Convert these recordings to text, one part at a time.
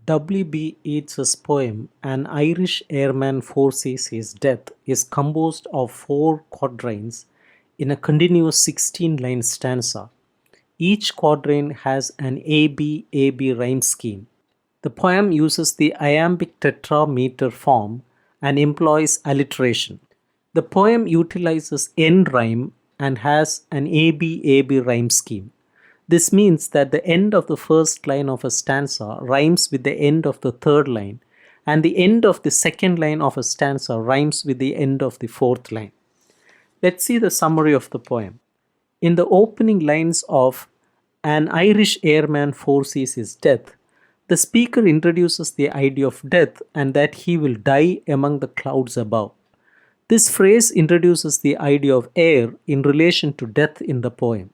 W.B. Yeats's poem An Irish Airman Foresees His Death is composed of 4 quatrains in a continuous 16-line stanza. Each quatrain has an A-B rhyme scheme. The poem uses the iambic tetrameter form and employs alliteration. The poem utilizes end rhyme and has an A-B rhyme scheme. This means that the end of the first line of a stanza rhymes with the end of the third line, and the end of the second line of a stanza rhymes with the end of the fourth line. Let's see the summary of the poem. In the opening lines of An Irish Airman Foresees His Death, the speaker introduces the idea of death and that he will die among the clouds above. This phrase introduces the idea of air in relation to death in the poem.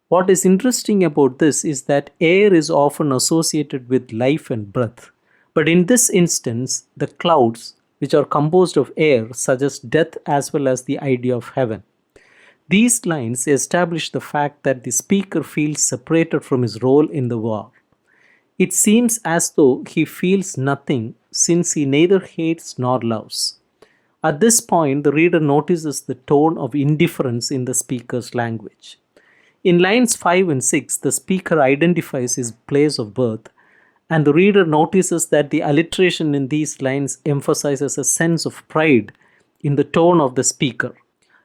What is interesting about this is that air is often associated with life and breath, but in this instance, the clouds, which are composed of air, suggest death as well as the idea of heaven. These lines establish the fact that the speaker feels separated from his role in the war. It seems as though he feels nothing since he neither hates nor loves. At this point, the reader notices the tone of indifference in the speaker's language. In lines 5 and 6, the speaker identifies his place of birth, and the reader notices that the alliteration in these lines emphasizes a sense of pride in the tone of the speaker.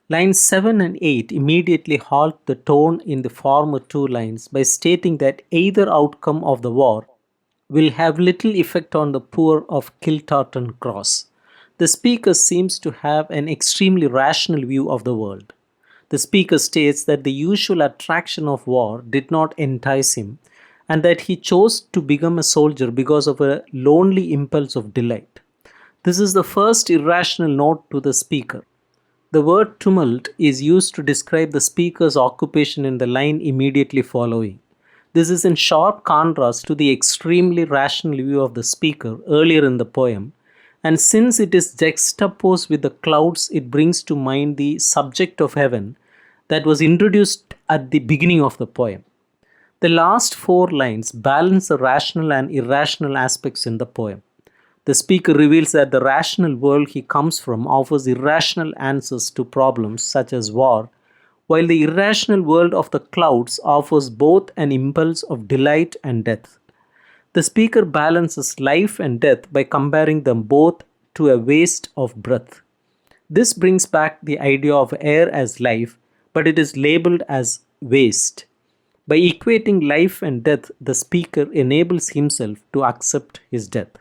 Lines 7 and 8 immediately halt the tone in the former 2 lines by stating that either outcome of the war will have little effect on the poor of Kiltartan Cross. The speaker seems to have an extremely rational view of the world. The speaker states that the usual attraction of war did not entice him and that he chose to become a soldier because of a lonely impulse of delight. This is the first irrational note to the speaker. The word tumult is used to describe the speaker's occupation in the line immediately following. This is in sharp contrast to the extremely rational view of the speaker earlier in the poem, and since it is juxtaposed with the clouds, it brings to mind the subject of heaven that was introduced at the beginning of the poem. The last 4 lines balance the rational and irrational aspects in the poem. The speaker reveals that the rational world he comes from offers irrational answers to problems such as war, while the irrational world of the clouds offers both an impulse of delight and death. The speaker balances life and death by comparing them both to a waste of breath. This brings back the idea of air as life, but it is labeled as waste. By equating life and death, the speaker enables himself to accept his death.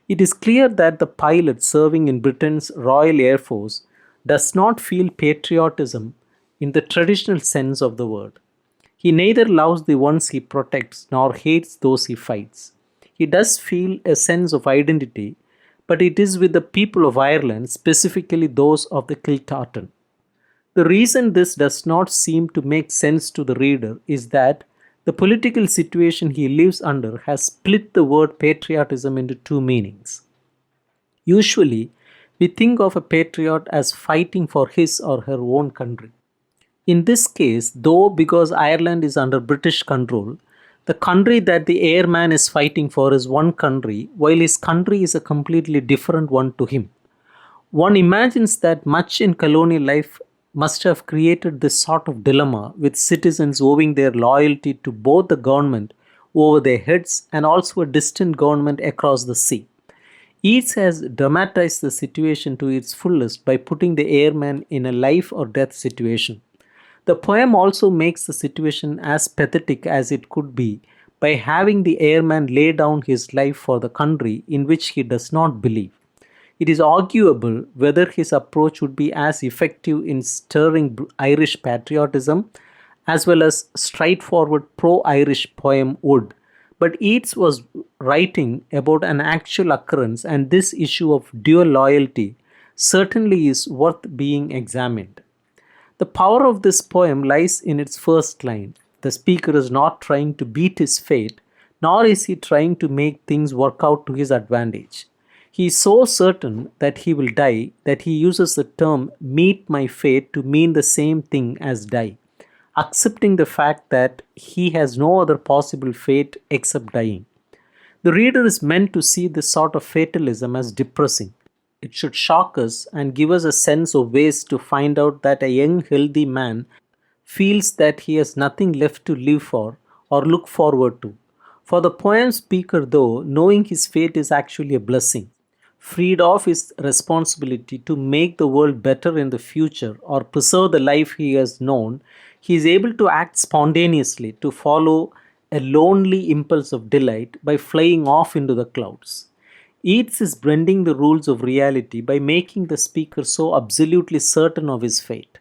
It is clear that the pilot serving in Britain's Royal Air Force does not feel patriotism in the traditional sense of the word. He neither loves the ones he protects nor hates those he fights. He does feel a sense of identity, but it is with the people of Ireland, specifically those of the Kiltartan. The reason this does not seem to make sense to the reader is that the political situation he lives under has split the word patriotism into 2 meanings. Usually, we think of a patriot as fighting for his or her own country. In this case, though, because Ireland is under British control, the country that the airman is fighting for is one country, while his country is a completely different one to him. One imagines that much in colonial life must have created this sort of dilemma, with citizens owing their loyalty to both the government over their heads and also a distant government across the sea. Yeats has dramatized the situation to its fullest by putting the airman in a life or death situation. The poem also makes the situation as pathetic as it could be by having the airman lay down his life for the country in which he does not believe. It is arguable whether his approach would be as effective in stirring Irish patriotism as well as straightforward pro-Irish poem would. But Yeats was writing about an actual occurrence, and this issue of dual loyalty certainly is worth being examined. The power of this poem lies in its first line. The speaker is not trying to beat his fate, nor is he trying to make things work out to his advantage. He is so certain that he will die that he uses the term meet my fate to mean the same thing as die, accepting the fact that he has no other possible fate except dying. The reader is meant to see this sort of fatalism as depressing. It should shock us and give us a sense of ways to find out that a young, healthy man feels that he has nothing left to live for or look forward to. For the poem speaker, though, knowing his fate is actually a blessing. Freed of his responsibility to make the world better in the future or preserve the life he has known, he is able to act spontaneously to follow a lonely impulse of delight by flying off into the clouds. Yeats is bending the rules of reality by making the speaker so absolutely certain of his fate.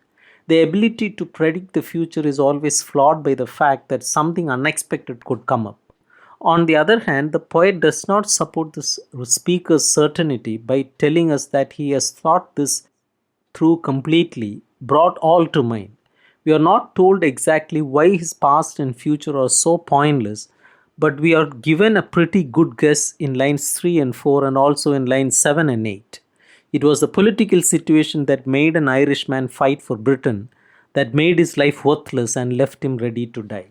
The ability to predict the future is always flawed by the fact that something unexpected could come up. On the other hand, the poet does not support the speaker's certainty by telling us that he has thought this through completely, brought all to mind. We are not told exactly why his past and future are so pointless, but we are given a pretty good guess in lines 3 and 4 and also in lines 7 and 8. It was the political situation that made an Irishman fight for Britain, that made his life worthless and left him ready to die.